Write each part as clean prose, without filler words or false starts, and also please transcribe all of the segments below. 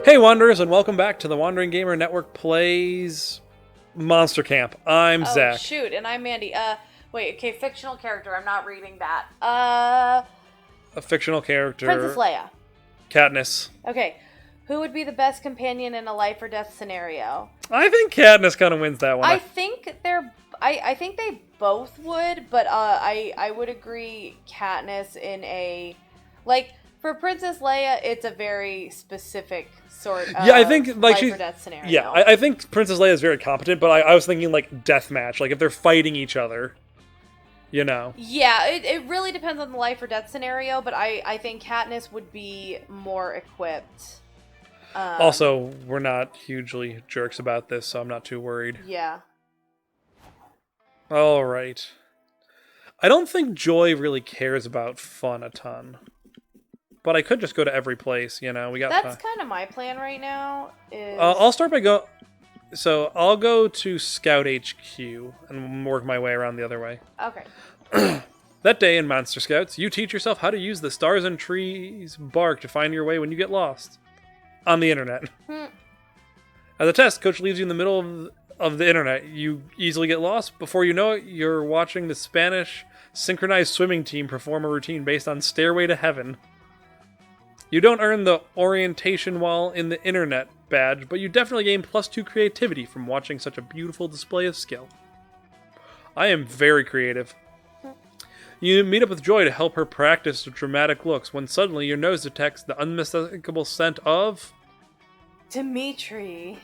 Hey Wanderers, and welcome back to the Wandering Gamer Network Plays Monster Camp. I'm Zach. Shoot, and I'm Mandy. Wait, okay, fictional character. I'm not reading that. A fictional character. Princess Leia. Katniss. Okay, who would be the best companion in a life or death scenario? I think Katniss kind of wins that one. I think I think they both would, but I would agree Katniss in a, like, for Princess Leia, it's a very specific sort of I think like life or death scenario. Yeah, I think Princess Leia is very competent, but I was thinking like deathmatch, like if they're fighting each other, you know. Yeah, it really depends on the life or death scenario, but I think Katniss would be more equipped. Also, we're not hugely jerks about this, so I'm not too worried. Yeah. All right. I don't think Joy really cares about fun a ton. But I could just go to every place, you know. That's kind of my plan right now. I'll start by So I'll go to Scout HQ and work my way around the other way. Okay. That day in Monster Scouts, you teach yourself how to use the stars and trees bark to find your way when you get lost. On the internet. As a test, Coach leaves you in the middle of the internet. You easily get lost. Before you know it, you're watching the Spanish synchronized swimming team perform a routine based on Stairway to Heaven. You don't earn the orientation while in the internet badge, but you definitely gain +2 creativity from watching such a beautiful display of skill. I am very creative. You meet up with Joy to help her practice dramatic looks when suddenly your nose detects the unmistakable scent of... Dimitri.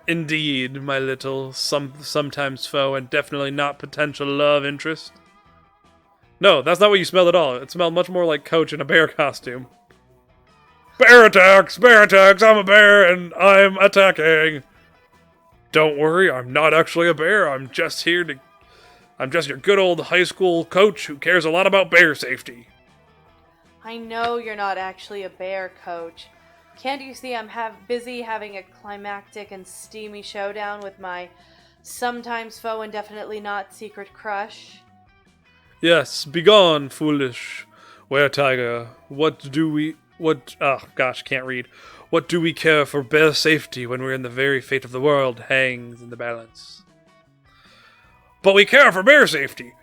Indeed, my little, sometimes foe, and definitely not potential love interest. No, that's not what you smelled at all. It smelled much more like Coach in a bear costume. Bear attacks! Bear attacks! I'm a bear, and I'm attacking! Don't worry, I'm not actually a bear. I'm just your good old high school coach who cares a lot about bear safety. I know you're not actually a bear, Coach. Can't you see I'm busy having a climactic and steamy showdown with my sometimes foe and definitely not secret crush? Yes, begone, foolish were-tiger. What do we care for bear safety when we're in the very fate of the world hangs in the balance? But we care for bear safety.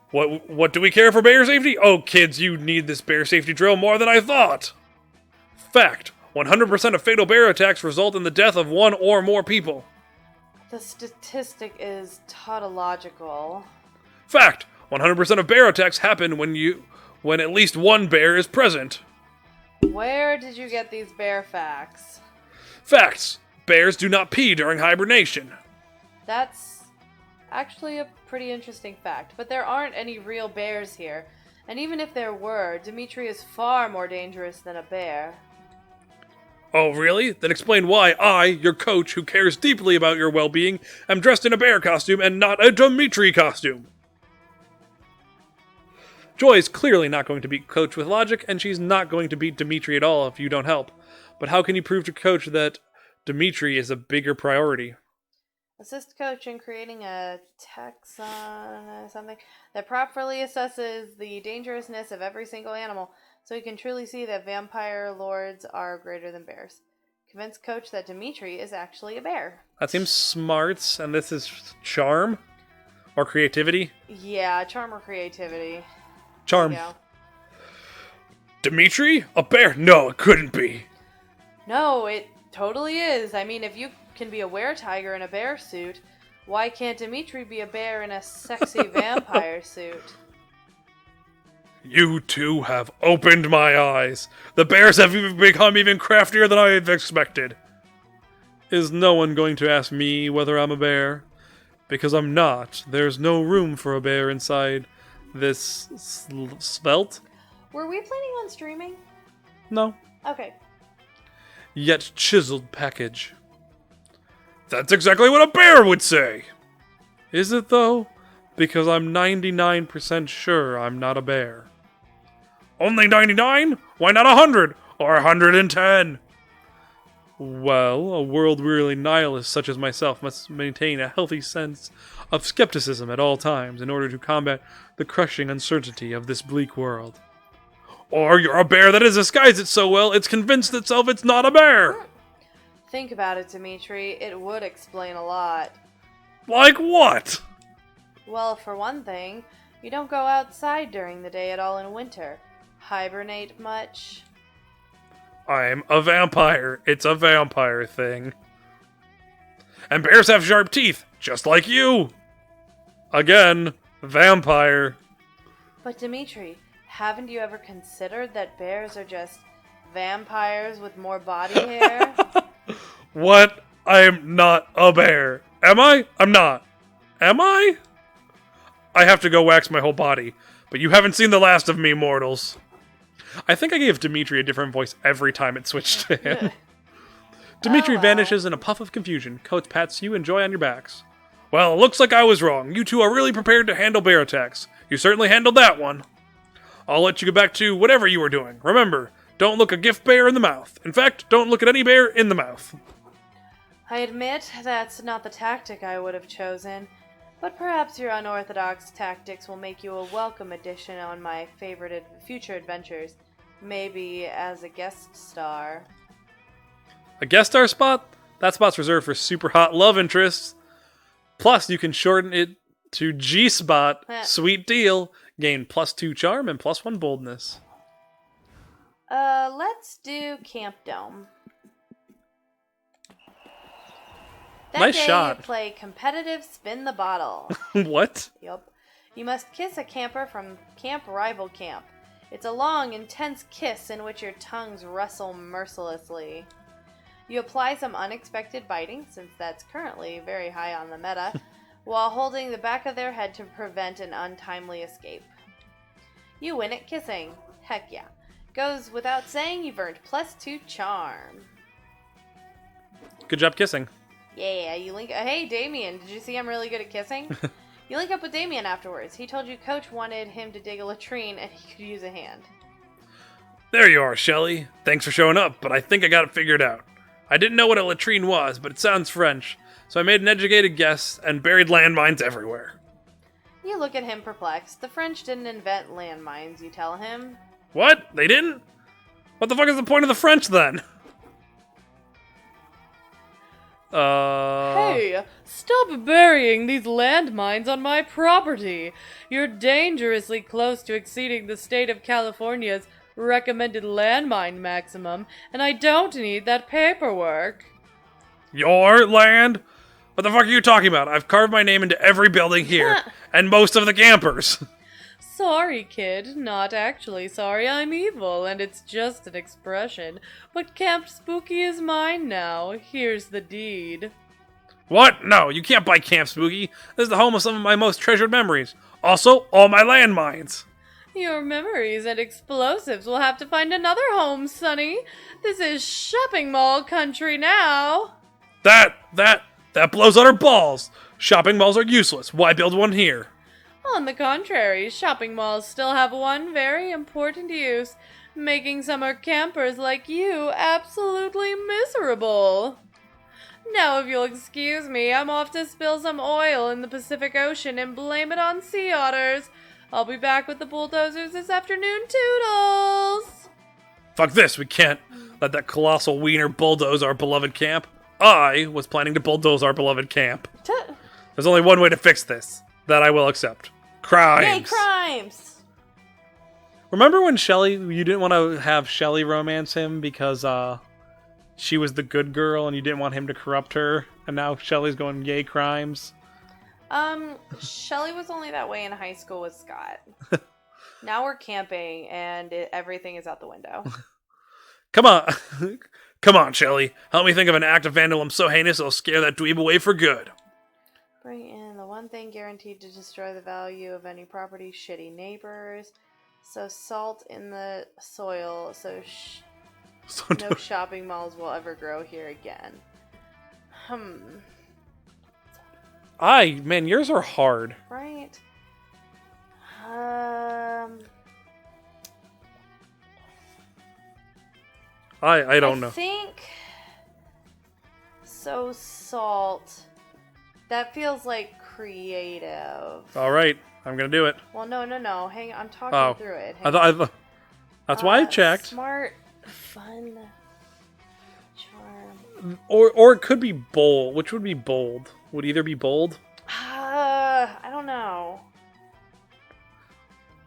What do we care for bear safety? Oh, kids, you need this bear safety drill more than I thought. Fact, 100% of fatal bear attacks result in the death of one or more people. The statistic is tautological. Fact, 100% of bear attacks happen when at least one bear is present. Where did you get these bear facts? Facts. Bears do not pee during hibernation. That's actually a pretty interesting fact, but there aren't any real bears here. And even if there were, Dimitri is far more dangerous than a bear. Oh, really? Then explain why I, your coach who cares deeply about your well-being, am dressed in a bear costume and not a Dimitri costume. Joy is clearly not going to beat Coach with logic, and she's not going to beat Dimitri at all if you don't help. But how can you prove to Coach that Dimitri is a bigger priority? Assist Coach in creating a taxon or something that properly assesses the dangerousness of every single animal, so he can truly see that vampire lords are greater than bears. Convince Coach that Dimitri is actually a bear. That seems smart, and this is charm? Or creativity? Yeah, charm or creativity. Charm. Dimitri? A bear? No, it couldn't be. No, it totally is. I mean, if you can be a were-tiger in a bear suit, why can't Dimitri be a bear in a sexy vampire suit? You two have opened my eyes. The bears have become even craftier than I had expected. Is no one going to ask me whether I'm a bear? Because I'm not. There's no room for a bear inside this svelte? Were we planning on streaming? No. Okay. Yet chiseled package. That's exactly what a bear would say! Is it though? Because I'm 99% sure I'm not a bear. Only 99? Why not 100? Or 110? Well, a world-weary nihilist such as myself must maintain a healthy sense of skepticism at all times in order to combat the crushing uncertainty of this bleak world. Or you're a bear that has disguised it so well, it's convinced itself it's not a bear. Think about it, Dimitri. It would explain a lot. Like what? Well, for one thing, you don't go outside during the day at all in winter. Hibernate much? I'm a vampire. It's a vampire thing. And bears have sharp teeth, just like you. Again, vampire. But Dimitri, haven't you ever considered that bears are just vampires with more body hair? What? I'm not a bear. Am I? I'm not. Am I? I have to go wax my whole body. But you haven't seen the last of me, mortals. I think I gave Dimitri a different voice every time it switched to him. Dimitri vanishes in a puff of confusion. Coates pats you and Joy on your backs. Well, it looks like I was wrong. You two are really prepared to handle bear attacks. You certainly handled that one. I'll let you get back to whatever you were doing. Remember, don't look a gift bear in the mouth. In fact, don't look at any bear in the mouth. I admit that's not the tactic I would have chosen, but perhaps your unorthodox tactics will make you a welcome addition on my favorite future adventures, maybe as a guest star. A guest star spot? That spot's reserved for super hot love interests. Plus, you can shorten it to G-spot. Sweet deal. Gain +2 charm and +1 boldness. Let's do Camp Dome. That Nice day shot. You play competitive spin the bottle. What? Yup. You must kiss a camper from Camp Rival Camp. It's a long, intense kiss in which your tongues wrestle mercilessly. You apply some unexpected biting, since that's currently very high on the meta, while holding the back of their head to prevent an untimely escape. You win at kissing. Heck yeah. Goes without saying you've earned +2 charm. Good job kissing. Yeah, you link. Hey, Damien, did you see I'm really good at kissing? You link up with Damien afterwards. He told you Coach wanted him to dig a latrine and he could use a hand. There you are, Shelly. Thanks for showing up, but I think I got it figured out. I didn't know what a latrine was, but it sounds French, so I made an educated guess and buried landmines everywhere. You look at him perplexed. The French didn't invent landmines, you tell him. What? They didn't? What the fuck is the point of the French, then? Hey, stop burying these landmines on my property. You're dangerously close to exceeding the state of California's recommended landmine maximum, and I don't need that paperwork. Your land? What the fuck are you talking about? I've carved my name into every building here, and most of the campers. Sorry, kid. Not actually sorry. I'm evil, and it's just an expression. But Camp Spooky is mine now. Here's the deed. What? No, you can't buy Camp Spooky. This is the home of some of my most treasured memories. Also, all my landmines. Your memories and explosives will have to find another home, Sonny. This is shopping mall country now. That blows out our balls. Shopping malls are useless. Why build one here? On the contrary, shopping malls still have one very important use, making summer campers like you absolutely miserable. Now, if you'll excuse me, I'm off to spill some oil in the Pacific Ocean and blame it on sea otters. I'll be back with the bulldozers this afternoon, toodles! Fuck this, we can't let that colossal wiener bulldoze our beloved camp. I was planning to bulldoze our beloved camp. There's only one way to fix this. That I will accept. Crimes! Yay, crimes! Remember when you didn't want to have Shelly romance him because she was the good girl and you didn't want him to corrupt her? And now Shelly's going, yay, crimes? Shelly was only that way in high school with Scott. Now we're camping and everything is out the window. Come on. Come on, Shelly. Help me think of an act of vandalism so heinous it'll scare that dweeb away for good. Bring in the one thing guaranteed to destroy the value of any property, shitty neighbors. So salt in the soil, so no shopping malls will ever grow here again. Man, yours are hard. Right. I don't know. I think so salt. That feels like creative. All right, I'm gonna do it. Well, no. Hang on, I'm talking through it. I thought That's why I checked. Smart, fun, charm. Or it could be bold. Which would be bold? Would either be bold? I don't know.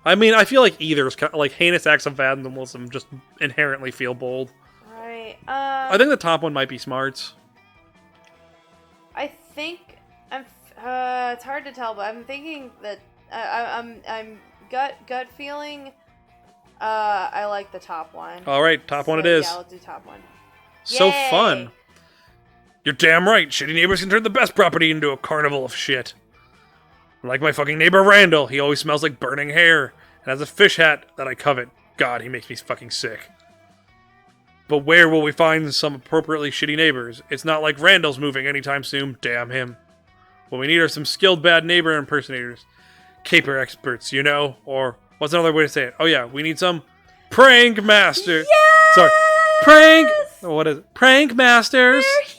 I mean, I feel like either is kind of, like heinous acts of vandalism just inherently feel bold. Right. I think the top one might be smarts. I think it's hard to tell, but I'm thinking that I'm gut feeling. I like the top one. All right, top one it is. Yeah, I'll do top one. So Yay! fun. You're damn right. Shitty neighbors can turn the best property into a carnival of shit. Like my fucking neighbor Randall, he always smells like burning hair and has a fish hat that I covet. God, he makes me fucking sick. But where will we find some appropriately shitty neighbors? It's not like Randall's moving anytime soon. Damn him. What we need are some skilled bad neighbor impersonators. Caper experts, you know? Or what's another way to say it? Oh yeah, we need some prank master. Yes! Sorry. Prank. What is it? Prank masters. They're here.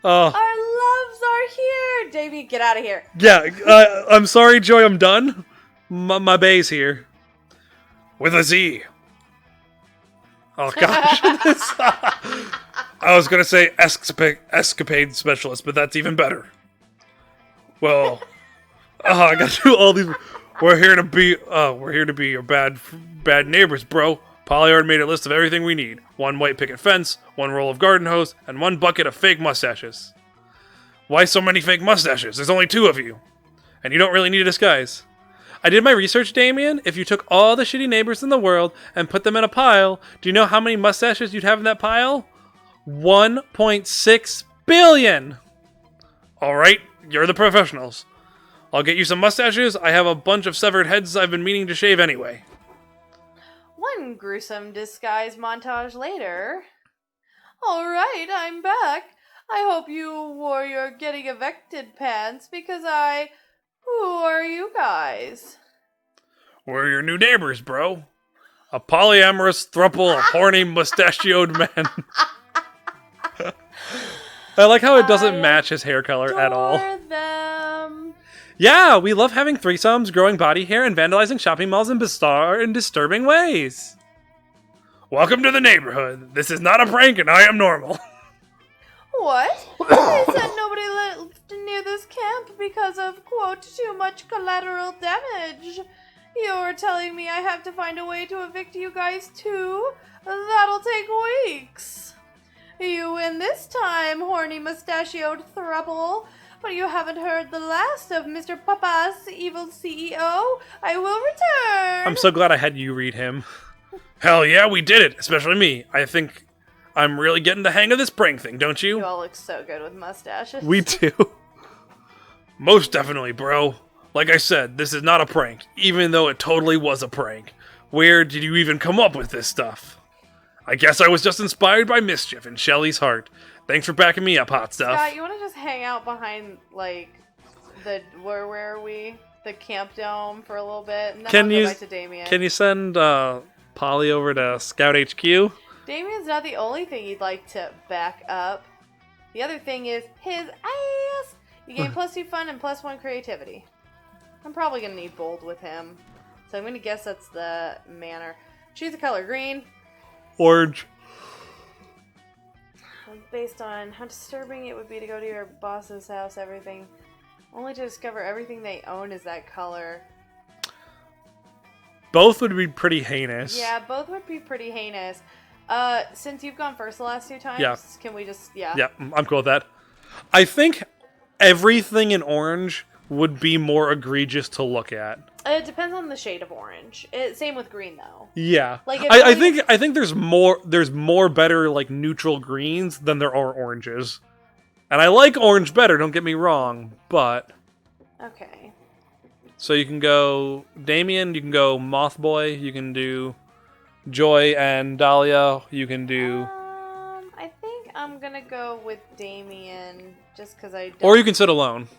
Oh. Our loves are here. Davey, get out of here. Yeah, I'm sorry, Joy, I'm done. My bay's here. With a Z. Oh, gosh. I was going to say escapade specialist, but that's even better. Well, I got to do all these. We're here to be your bad neighbors, bro. Polyard made a list of everything we need. 1 white picket fence, 1 roll of garden hose, and 1 bucket of fake mustaches. Why so many fake mustaches? There's only 2 of you. And you don't really need a disguise. I did my research, Damien. If you took all the shitty neighbors in the world and put them in a pile, do you know how many mustaches you'd have in that pile? 1.6 billion! Alright, you're the professionals. I'll get you some mustaches. I have a bunch of severed heads I've been meaning to shave anyway. One gruesome disguise montage later. Alright, I'm back. I hope you wore your getting evicted pants because Who are you guys? We're your new neighbors, bro. A polyamorous throuple of horny mustachioed men. I like how it doesn't match his hair color at all. Them. Yeah, we love having threesomes, growing body hair, and vandalizing shopping malls in bizarre and disturbing ways. Welcome to the neighborhood. This is not a prank and I am normal. What? They said nobody lived near this camp because of, quote, too much collateral damage. You're telling me I have to find a way to evict you guys too? That'll take weeks. You win this time, horny mustachioed throuple. But you haven't heard the last of Mr. Papa's evil CEO. I will return. I'm so glad I had you read him. Hell yeah, we did it. Especially me. I think I'm really getting the hang of this prank thing, don't you? You all look so good with mustaches. We do. Most definitely, bro. Like I said, this is not a prank, even though it totally was a prank. Where did you even come up with this stuff? I guess I was just inspired by mischief in Shelly's heart. Thanks for backing me up, hot stuff. Scott, you want to just hang out behind, like, where are we? The camp dome for a little bit, and then I'll go back to Damien. Can you send Polly over to Scout HQ? Damien's not the only thing you'd like to back up. The other thing is his ass. You gain +2 fun and +1 creativity. I'm probably going to need bold with him. So I'm going to guess that's the manner. Choose the color green. Orange. Based on how disturbing it would be to go to your boss's house, everything. Only to discover everything they own is that color. Both would be pretty heinous. Yeah, both would be pretty heinous. Since you've gone first the last 2 times, yeah. Can we just, yeah. Yeah, I'm cool with that. I think everything in orange would be more egregious to look at. It depends on the shade of orange. Same with green, though. Yeah, like I think there's more better like neutral greens than there are oranges, and I like orange better. Don't get me wrong, but okay. So you can go Damien, you can go Mothboy, you can do Joy and Dahlia, you can do. I think I'm gonna go with Damien just because I don't. Or you can sit alone.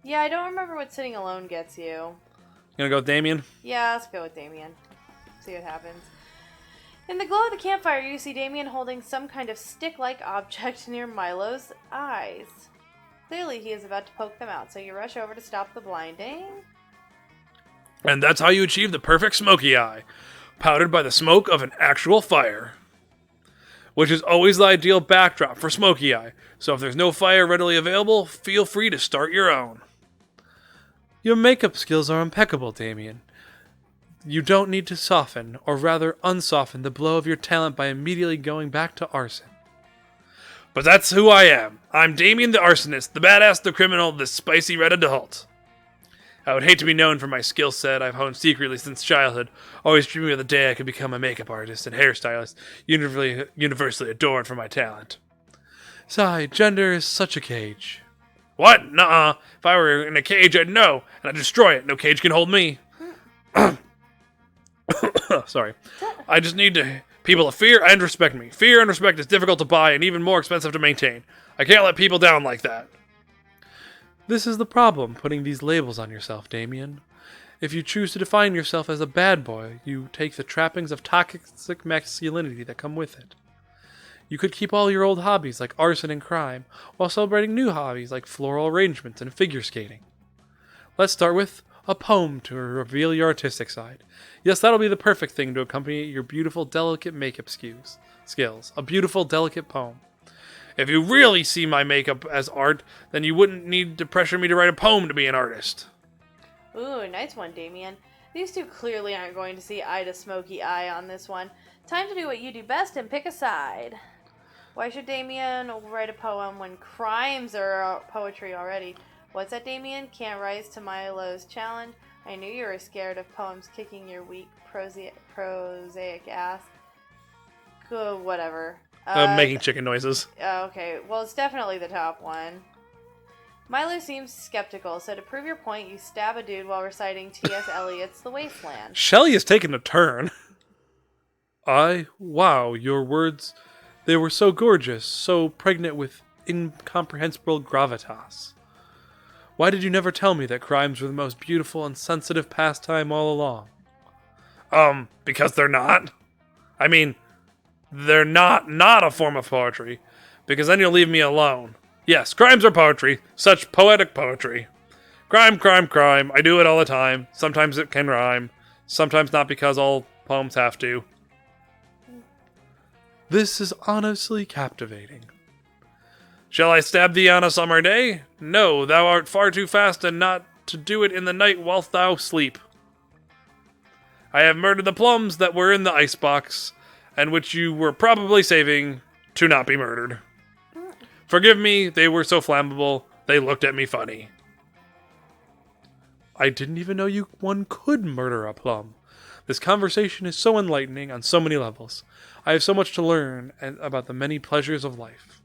Yeah, I don't remember what sitting alone gets you. You gonna go with Damien? Yeah, let's go with Damien. See what happens. In the glow of the campfire, you see Damien holding some kind of stick-like object near Milo's eyes. Clearly, he is about to poke them out, so you rush over to stop the blinding. And that's how you achieve the perfect smoky eye, powdered by the smoke of an actual fire. Which is always the ideal backdrop for smoky eye, so if there's no fire readily available, feel free to start your own. Your makeup skills are impeccable, Damien. You don't need to soften, or rather unsoften, the blow of your talent by immediately going back to arson. But that's who I am. I'm Damien the Arsonist, the badass, the criminal, the spicy red adult. I would hate to be known for my skill set I've honed secretly since childhood, always dreaming of the day I could become a makeup artist and hairstylist, universally adored for my talent. Sigh, gender is such a cage. What? Nuh-uh. If I were in a cage, I'd know, and I'd destroy it. No cage can hold me. Sorry. I just need people to fear and respect me. Fear and respect is difficult to buy and even more expensive to maintain. I can't let people down like that. This is the problem, putting these labels on yourself, Damien. If you choose to define yourself as a bad boy, you take the trappings of toxic masculinity that come with it. You could keep all your old hobbies like arson and crime, while celebrating new hobbies like floral arrangements and figure skating. Let's start with a poem to reveal your artistic side. Yes, that'll be the perfect thing to accompany your beautiful, delicate makeup skills. A beautiful, delicate poem. If you really see my makeup as art, then you wouldn't need to pressure me to write a poem to be an artist. Ooh, nice one, Damien. These two clearly aren't going to see eye to smoky eye on this one. Time to do what you do best and pick a side. Why should Damien write a poem when crimes are poetry already? What's that, Damien? Can't rise to Milo's challenge? I knew you were scared of poems kicking your weak prosaic ass. Good, whatever. Making chicken noises. Okay, well, it's definitely the top one. Milo seems skeptical, so to prove your point, you stab a dude while reciting T.S. Eliot's The Wasteland. Shelley has taken a turn. Wow, your words, they were so gorgeous, so pregnant with incomprehensible gravitas. Why did you never tell me that crimes were the most beautiful and sensitive pastime all along? Because they're not. I mean, they're not a form of poetry, because then you'll leave me alone. Yes, crimes are poetry, such poetic poetry. Crime, crime, crime, I do it all the time. Sometimes it can rhyme, sometimes not because all poems have to. This is honestly captivating. Shall I stab thee on a summer day? No, thou art far too fast and not to do it in the night whilst thou sleep. I have murdered the plums that were in the icebox, and which you were probably saving to not be murdered. Forgive me, they were so flammable, they looked at me funny. I didn't even know one could murder a plum. This conversation is so enlightening on so many levels. I have so much to learn about the many pleasures of life.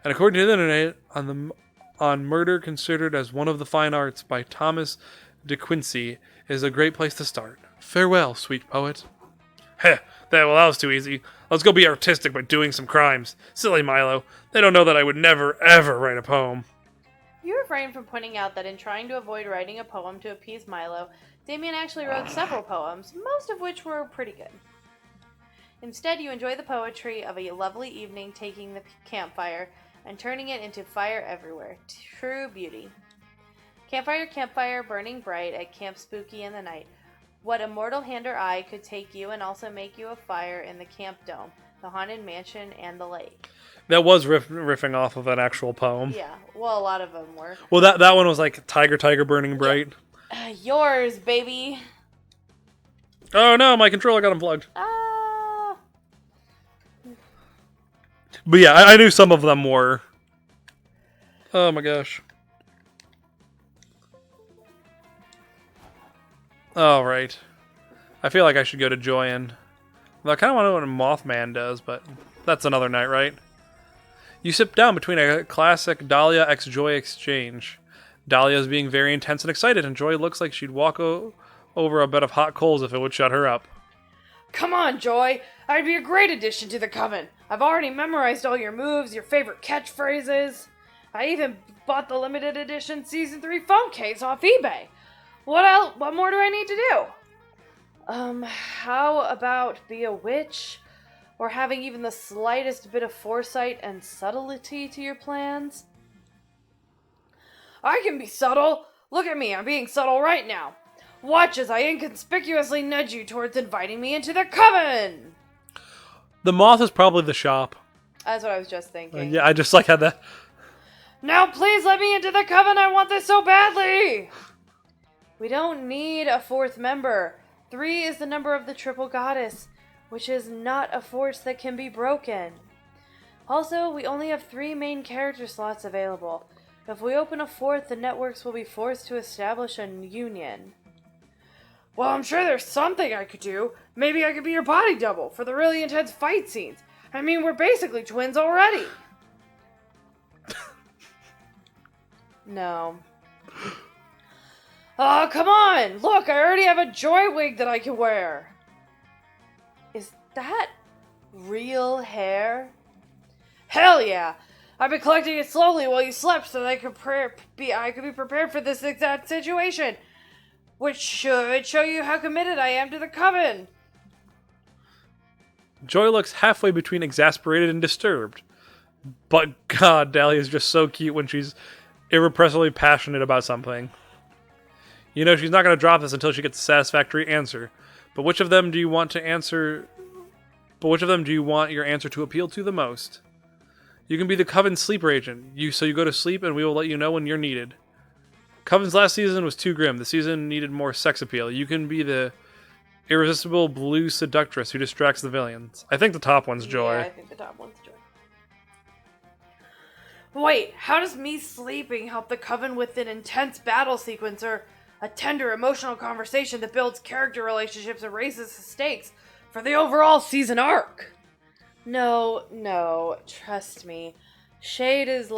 And according to the internet, on Murder Considered as One of the Fine Arts by Thomas de Quincey is a great place to start. Farewell, sweet poet. Heh, that was too easy. Let's go be artistic by doing some crimes. Silly Milo. They don't know that I would never, ever write a poem. You refrain from pointing out that in trying to avoid writing a poem to appease Milo, Damien actually wrote several poems, most of which were pretty good. Instead, you enjoy the poetry of a lovely evening taking the campfire and turning it into fire everywhere. True beauty. Campfire, campfire, burning bright at Camp Spooky in the night. What immortal hand or eye could take you and also make you a fire in the camp dome, the haunted mansion, and the lake? That was riffing off of an actual poem. Yeah, well, a lot of them were. Well, that one was like Tiger, Tiger, Burning Bright. Yeah. Yours, baby. Oh no, my controller got unplugged. Ah. But yeah, I knew some of them were. Oh my gosh. All right. I feel like I should go to Joyan. Well, I kind of want to know what a Mothman does, but that's another night, right? You sit down between a classic Dahlia x Joy exchange. Dahlia is being very intense and excited, and Joy looks like she'd walk over a bed of hot coals if it would shut her up. Come on, Joy. I'd be a great addition to the coven. I've already memorized all your moves, your favorite catchphrases. I even bought the limited edition Season 3 phone case off eBay. What else? What more do I need to do? How about be a witch? Or having even the slightest bit of foresight and subtlety to your plans? I can be subtle. Look at me, I'm being subtle right now. Watch as I inconspicuously nudge you towards inviting me into the coven! The moth is probably the shop. That's what I was just thinking. Yeah, I just like had that. Now please let me into the coven, I want this so badly! We don't need a fourth member. 3 is the number of the triple goddess, which is not a force that can be broken. Also, we only have 3 main character slots available. If we open a 4th, the networks will be forced to establish a union. Well, I'm sure there's something I could do. Maybe I could be your body double for the really intense fight scenes. I mean, we're basically twins already. No. Oh, come on! Look, I already have a joy wig that I can wear. Is that real hair? Hell yeah! I've been collecting it slowly while you slept so that I could be prepared for this exact situation, which should show you how committed I am to the coven. Joy looks halfway between exasperated and disturbed. But God, Dahlia is just so cute when she's irrepressibly passionate about something. You know she's not going to drop this until she gets a satisfactory answer. But which of them do you want your answer to appeal to the most? You can be the Coven's sleeper agent. So you go to sleep and we will let you know when you're needed. Coven's last season was too grim. The season needed more sex appeal. You can be the irresistible blue seductress who distracts the villains. I think the top one's Joy. Yeah, I think the top one's Joy. Wait, how does me sleeping help the Coven with an intense battle sequence or a tender emotional conversation that builds character relationships and raises the stakes for the overall season arc? No, trust me. Shade is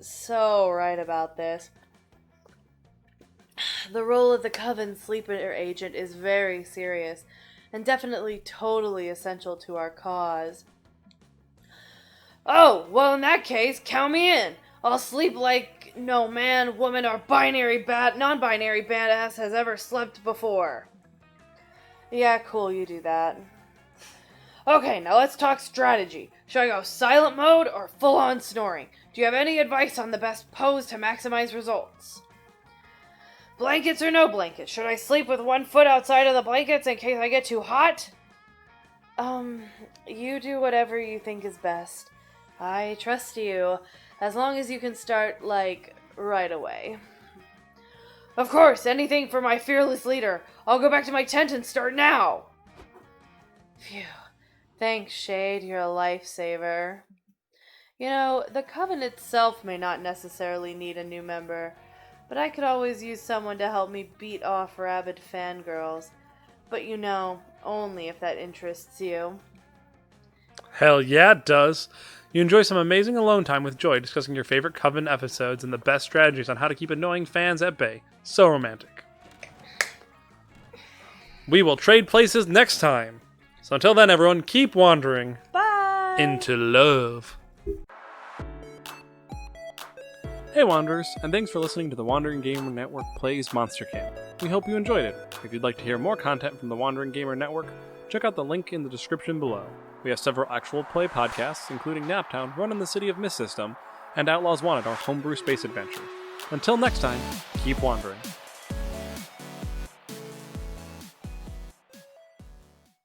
so right about this. The role of the Coven sleeper agent is very serious and definitely totally essential to our cause. Oh, well in that case, count me in. I'll sleep like no man, woman, or non-binary badass has ever slept before. Yeah, cool, you do that. Okay, now let's talk strategy. Should I go silent mode or full-on snoring? Do you have any advice on the best pose to maximize results? Blankets or no blankets? Should I sleep with one foot outside of the blankets in case I get too hot? You do whatever you think is best. I trust you, as long as you can start, right away. Of course, anything for my fearless leader. I'll go back to my tent and start now. Phew. Thanks, Shade, you're a lifesaver. You know, the Coven itself may not necessarily need a new member, but I could always use someone to help me beat off rabid fangirls. But only if that interests you. Hell yeah, it does. You enjoy some amazing alone time with Joy discussing your favorite Coven episodes and the best strategies on how to keep annoying fans at bay. So romantic. We will trade places next time. So until then, everyone, keep wandering. Bye! Into love. Hey Wanderers, and thanks for listening to the Wandering Gamer Network Plays Monster Camp. We hope you enjoyed it. If you'd like to hear more content from the Wandering Gamer Network, check out the link in the description below. We have several actual play podcasts, including Naptown, Run in the City of Mist System, and Outlaws Wanted, our homebrew space adventure. Until next time, keep wandering.